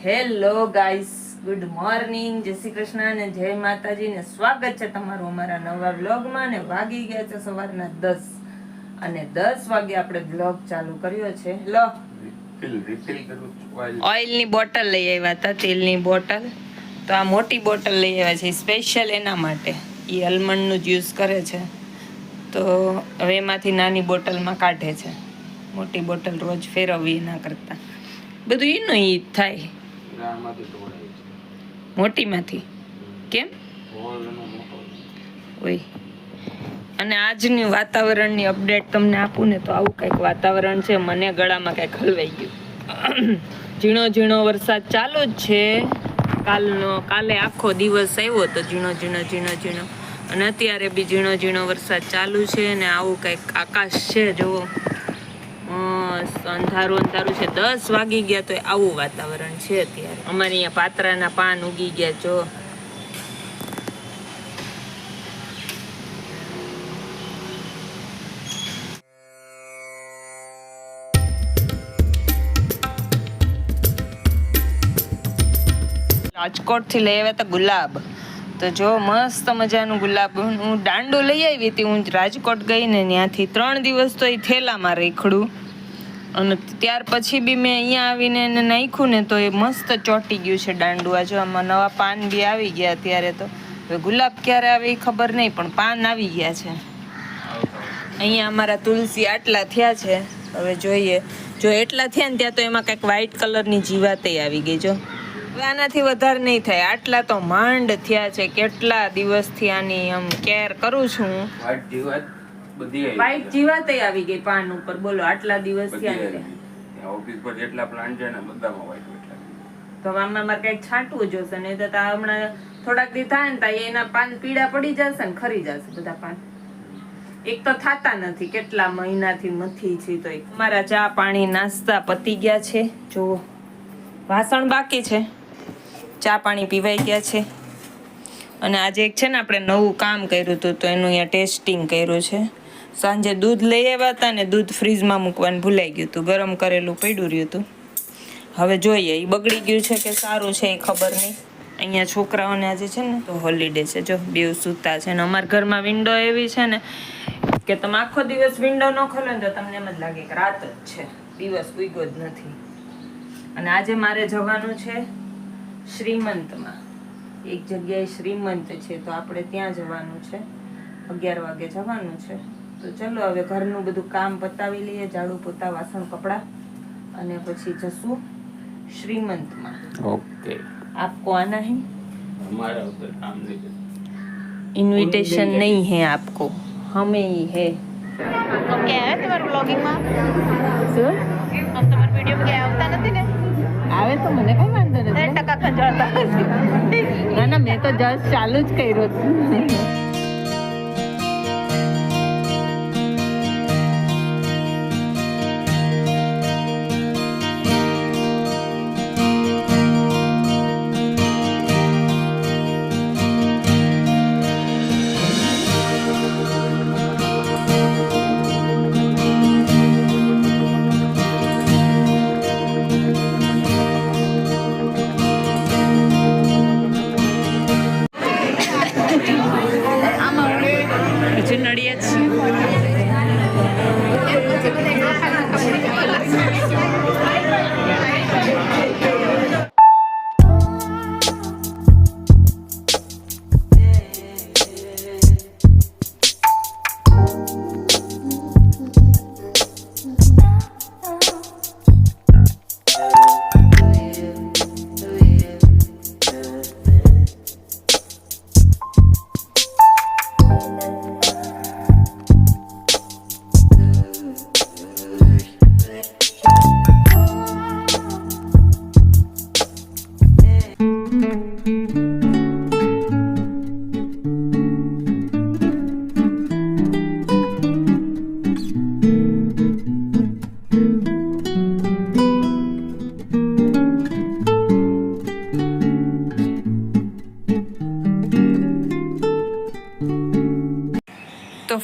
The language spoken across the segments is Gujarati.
હેલો ગાઈસ, ગુડ મોર્નિંગ, જય શ્રી કૃષ્ણ અને જય માતાજી ને સ્વાગત છે તમારું અમારા નવા વ્લોગમાં. ને વાગી ગયા છે સવારના 10 અને 10 વાગે આપણે વ્લોગ ચાલુ કર્યો છે. લો ઓઇલની બોટલ લઈ આવ્યા હતા, તેલની બોટલ. તો આ મોટી બોટલ લઈ આવ્યા છે સ્પેશિયલ એના માટે. એ આલમંડનું જ યુઝ કરે છે, તો હવે એમાંથી નાની બોટલમાં કાઢે છે. મોટી બોટલ રોજ ફેરવવી ના કરતા બધું એનું ઈ થાય મોટીમાંથી. કેમ ઓય. અને આજની વાતાવરણની અપડેટ તમને આપું ને તો આવું કંઈક વાતાવરણ છે. મને ગળામાં કંઈક હલવાઈ ગયું. ઝીણો ઝીણો વરસાદ ચાલુ જ છે. કાલે આખો દિવસ આવ્યો તો ઝીણો ઝીણો અને અત્યારે બી ઝીણો ઝીણો વરસાદ ચાલુ છે. અને આવું કંઈક આકાશ છે, જુઓ અંધારું છે. 10 વાગી ગયા તો આવું વાતાવરણ છે અત્યારે. અમારે અહીંયા પાતરાના પાન ઉગી ગયા. જો રાજકોટ થી લઈ આવ્યા હતા ગુલાબ. તો જો મસ્ત મજાનું ગુલાબ. હું દાંડો લઈ આવી હતી. હું રાજકોટ ગઈ ને ત્યાંથી 3 દિવસ તો એ થેલામાં રેખડું. અને ત્યાર પછી બી મેં અહીંયા આવીને એને નાખ્યું ને તો એ મસ્ત ચોંટી ગયું છે દાંડું. આ જો આમાં નવા પાન બી આવી ગયા અત્યારે. તો હવે ગુલાબ ક્યારે આવે એ ખબર નહીં, પણ પાન આવી ગયા છે. અહીંયા અમારા તુલસી આટલા થયા છે. હવે જોઈએ, જો એટલા થયા ને ત્યાં તો એમાં કંઈક વ્હાઈટ કલરની જીવાતે આવી ગઈ. જો હવે આનાથી વધારે નહીં થાય. આટલા તો માંડ થયા છે. કેટલા દિવસથી આની આમ કેર કરું છું. વ્હાઈટ જીવાતે આવી ગઈ પાન ઉપર. બોલો, આટલા દિવસ થયા. ઓફિસ પર જેટલા પ્લાન્ટ છે ને બધામાં વ્હાઈટ એટલા. તો આમાં મારે કંઈક છાંટવું જોશે, નહીં તો હમણાં થોડાક દી થાય ને તો એના પાન પીળા પડી જશે ને ખરી જશે બધા પાન. એક તો થાતા નથી, કેટલા મહિનાથી મથી છે. તો મારા ચા પાણી નાસ્તા પતી ગયા છે. જો વાસણ બાકી છે, ચા પાણી પીવાઈ ગયા છે. અને આજે એક છે ને આપણે નવું કામ કર્યું હતું, તો એનું અહીંયા ટેસ્ટિંગ કર્યું છે. સાંજે દૂધ લઈ આવ્યા હતા ને દૂધ ફ્રીજમાં મૂકવાનું ભૂલાઈ ગયું હતું. ગરમ કરેલું પડ્યું રહ્યું હતું. હવે જોઈએ એ બગડી ગયું છે કે સારું છે એ ખબર નહીં. અહીંયા છોકરાઓને આજે છે ને તો હોલિડે છે. જો બેવ સૂતા છે. ને અમારા ઘરમાં વિન્ડો એવી છે ને કે તમે આખો દિવસ વિન્ડો ન ખોલો ને તો તમને એમ જ લાગે કે રાત જ છે, દિવસ ઉગ્યો જ નથી. અને આજે મારે જવાનું છે શ્રીમંતમાં. એક જગ્યાએ શ્રીમંત છે, તો આપણે ત્યાં જવાનું છે. 11 વાગે જવાનું છે. તો ચલો હવે ઘરનું બધું કામ પતાવી લઈએ, ઝાડુ પોતા વાસણ કપડા, અને પછી જશું શ્રીમંતમાં. ઓકે, आपको आना है? हमारा उधर काम नहीं है, इनविटेशन नहीं है आपको, हमें ही है. हम क्या है तुम्हारे ब्लॉगिंग में? શું हम तुम्हारे वीडियो में क्या આવતા નથી ને? આવે તો મને કઈ વાંધો નથી. 10% ખંજવાળતા. ના ના, મેં તો જસ્ટ ચાલુ જ કર્યું હતું.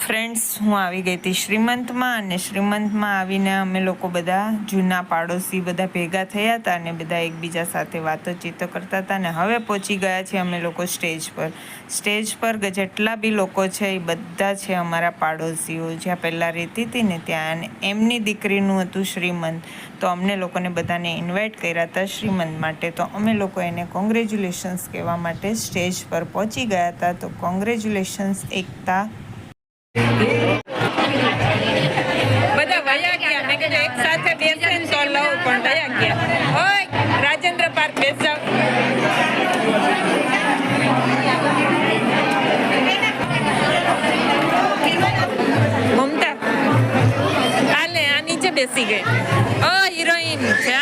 ફ્રેન્ડ્સ, હું આવી ગઈ હતી શ્રીમંતમાં, અને શ્રીમંતમાં આવીને અમે લોકો બધા જૂના પાડોશી બધા ભેગા થયા હતા અને બધા એકબીજા સાથે વાતોચીતો કરતા હતા. અને હવે પહોંચી ગયા છીએ અમે લોકો સ્ટેજ પર. સ્ટેજ પર જેટલા બી લોકો છે એ બધા છે અમારા પાડોશીઓ, જ્યાં પહેલાં રહેતી હતી ને ત્યાં. અને એમની દીકરીનું હતું શ્રીમંત, તો અમને લોકોને બધાને ઇન્વાઇટ કર્યા હતા શ્રીમંત માટે. તો અમે લોકો એને કોંગ્રેચ્યુલેશન્સ કહેવા માટે સ્ટેજ પર પહોંચી ગયા હતા. તો કોંગ્રેચ્યુલેશન્સ એકતા. બધા વયા ગયા. મેં કીધું એક સાથે બેસે ને તો લઉં, પણ વયા ગયા. ઓય રાજેન્દ્ર પાર્ક બેસ જાવ. મમતા હાલે આ નીચે બેસી ગઈ. ઓ હિરોઈન છે.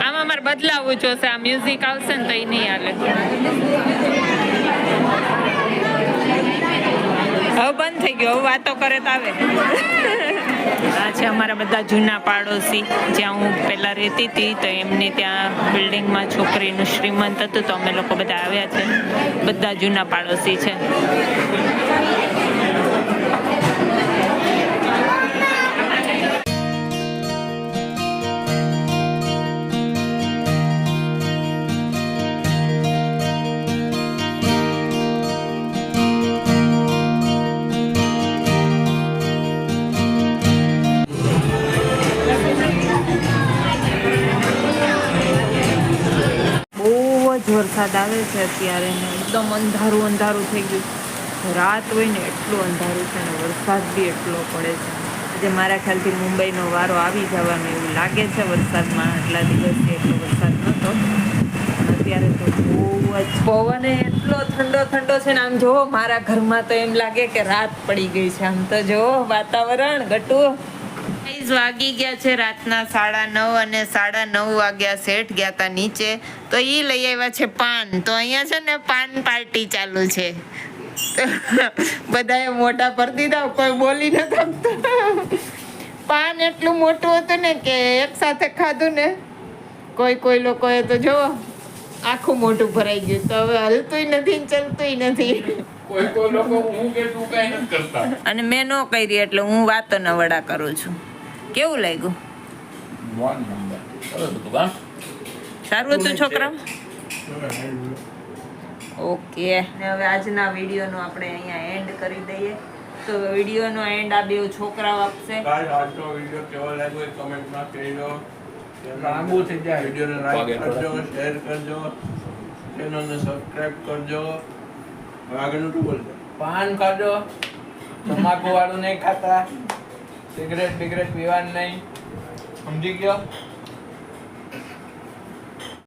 આમાં મારે બદલાવવું જોશે. આ મ્યુઝિક આવશે ને તો એ નહીં હાલે. હવે બંધ થઈ ગયો, હવે વાતો કરે તો આવે. આ છે અમારા બધા જૂના પાડોશી, જ્યાં હું પહેલાં રહેતી હતી. તો એમની ત્યાં બિલ્ડિંગમાં છોકરીનું શ્રીમંત હતું, તો અમે લોકો બધા આવ્યા છે. બધા જૂના પાડોશી છે. વરસાદ આવે છે અત્યારે ને એકદમ અંધારું અંધારું થઈ ગયું. રાત હોય ને એટલું અંધારું છે ને વરસાદ બી એટલો પડે છે. આજે મારા ખ્યાલથી મુંબઈનો વારો આવી જવાનો એવું લાગે છે વરસાદમાં. આટલા દિવસથી એટલો વરસાદ નહોતો, અત્યારે તો બહુ જ પવન એટલો ઠંડો ઠંડો છે ને. આમ જોવો મારા ઘરમાં તો એમ લાગે કે રાત પડી ગઈ છે. આમ તો જોવો વાતાવરણ ગટું. વાગી ગયા છે રાતના 9:30 અને 9:30 વાગ્યા. સેટ ગયા હતા નીચે, તો એ લઈ આવ્યા છે પાન. તો અહીંયા છે ને પાન પાર્ટી ચાલુ છે. બધાએ મોઢા પર દીધા, કોઈ બોલી ન શકતું. પાન એટલું મોટું હતું ને કે એક સાથે ખાધું ને કોઈ લોકોએ તો જો આખું મોઢું ભરાઈ ગયું. તો હવે હલતુંય નથી, ચલતુંય નથી. કોઈ લોકો હું કે તું કઈ નથી કરતા, અને મેં ન કરી એટલે હું વાતોના વડા કરું છું. કેવું લાગ્યું? સારું હતું છોકરા? ઓકે. હવે આજના વિડીયોનો આપણે અહીંયા એન્ડ કરી દઈએ. તો વિડીયોનો એન્ડ આ બે છોકરાઓ આપશે. આજનો વિડીયો કેવો લાગ્યો એ કમેન્ટમાં કહેજો. લાંબુ થઈ જાય. વિડીયોને લાઈક કરજો, શેર કરજો, ચેનલને સબસ્ક્રાઇબ કરજો. હવે આગળનું શું બોલજો? પાન ખાજો, તમાકુ વાળું નહીં ખાતા, સિગરેટ બિગરેટ પીવાનું નહીં, સમજી ગયો?